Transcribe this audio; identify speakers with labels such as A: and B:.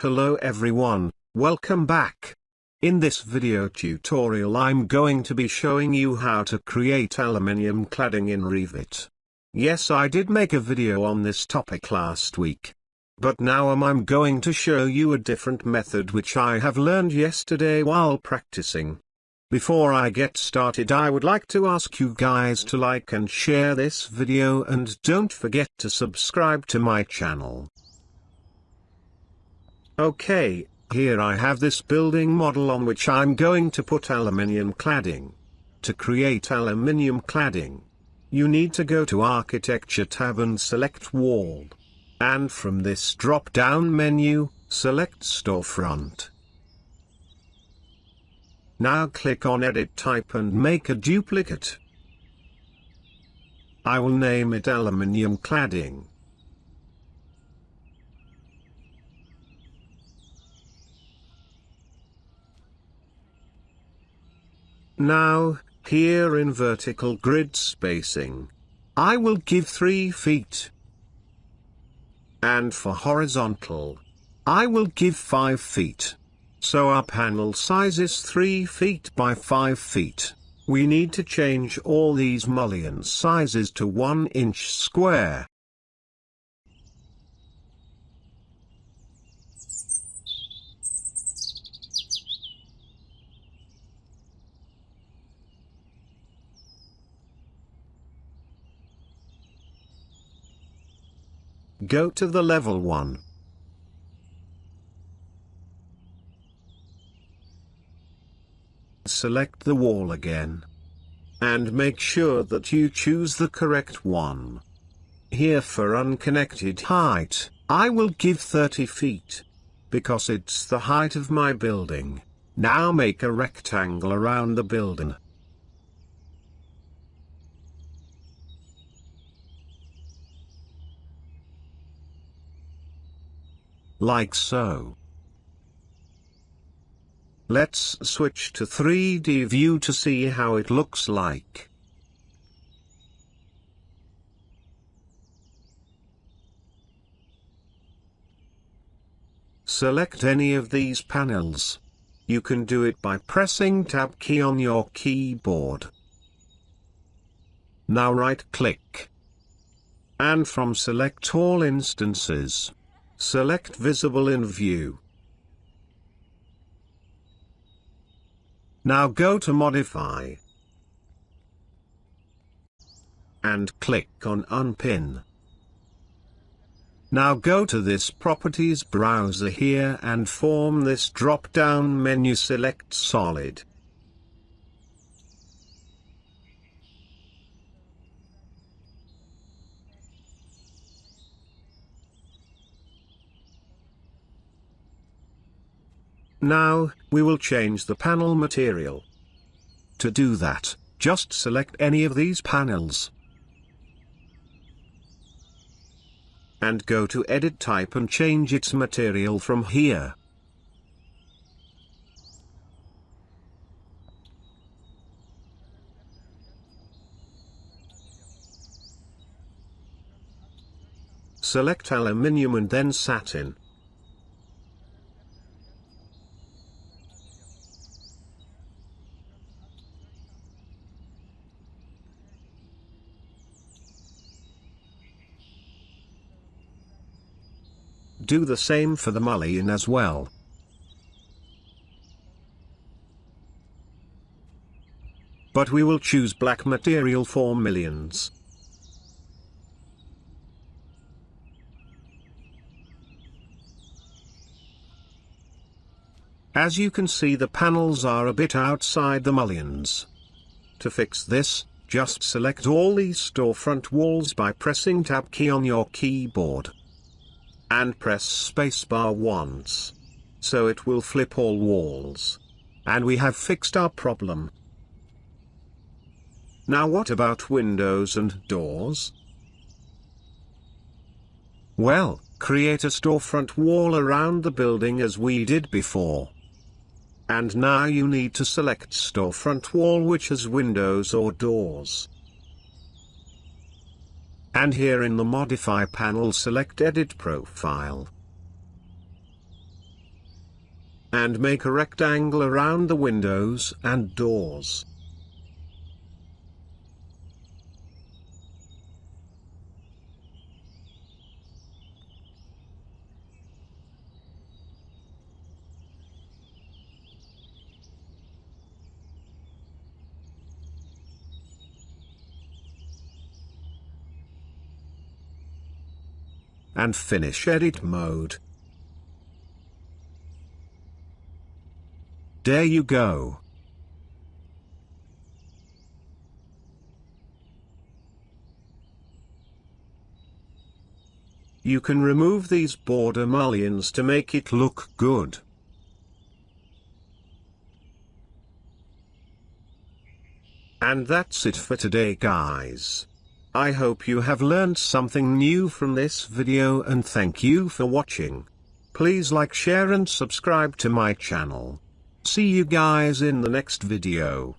A: Hello everyone, welcome back. In this video tutorial I'm going to be showing you how to create aluminium cladding in Revit. Yes, I did make a video on this topic last week. But now I'm going to show you a different method which I have learned yesterday while practicing. Before I get started, I would like to ask you guys to like and share this video, and don't forget to subscribe to my channel. Okay, here I have this building model on which I'm going to put aluminium cladding. To create aluminium cladding, you need to go to Architecture tab and select Wall. And from this drop-down menu, select Storefront. Now click on Edit Type and make a duplicate. I will name it aluminium cladding. Now, here in vertical grid spacing, I will give 3 feet. And for horizontal, I will give 5 feet. So our panel size is 3 feet by 5 feet. We need to change all these mullion sizes to 1 inch square. Go to the level 1. Select the wall again. And make sure that you choose the correct one. Here for unconnected height, I will give 30 feet. Because it's the height of my building. Now make a rectangle around the building. Like so. Let's switch to 3D view to see how it looks like. Select any of these panels. You can do it by pressing Tab key on your keyboard. Now right-click. And from Select All Instances, select Visible in View. Now go to Modify. And click on Unpin. Now go to this Properties browser here and from this drop-down menu select Solid. Now, we will change the panel material. To do that, just select any of these panels. And go to Edit Type and change its material from here. Select aluminium and then satin. Do the same for the mullion as well. But we will choose black material for mullions. As you can see, the panels are a bit outside the mullions. To fix this, just select all these storefront walls by pressing Tab key on your keyboard. And press spacebar once. So it will flip all walls. And we have fixed our problem. Now what about windows and doors? Well, create a storefront wall around the building as we did before. And now you need to select storefront wall which has windows or doors. And here in the Modify panel select Edit Profile. and make a rectangle around the windows and doors. And finish edit mode. There you go. You can remove these border mullions to make it look good. And that's it for today, guys. I hope you have learned something new from this video, and thank you for watching. Please like, share and subscribe to my channel. See you guys in the next video.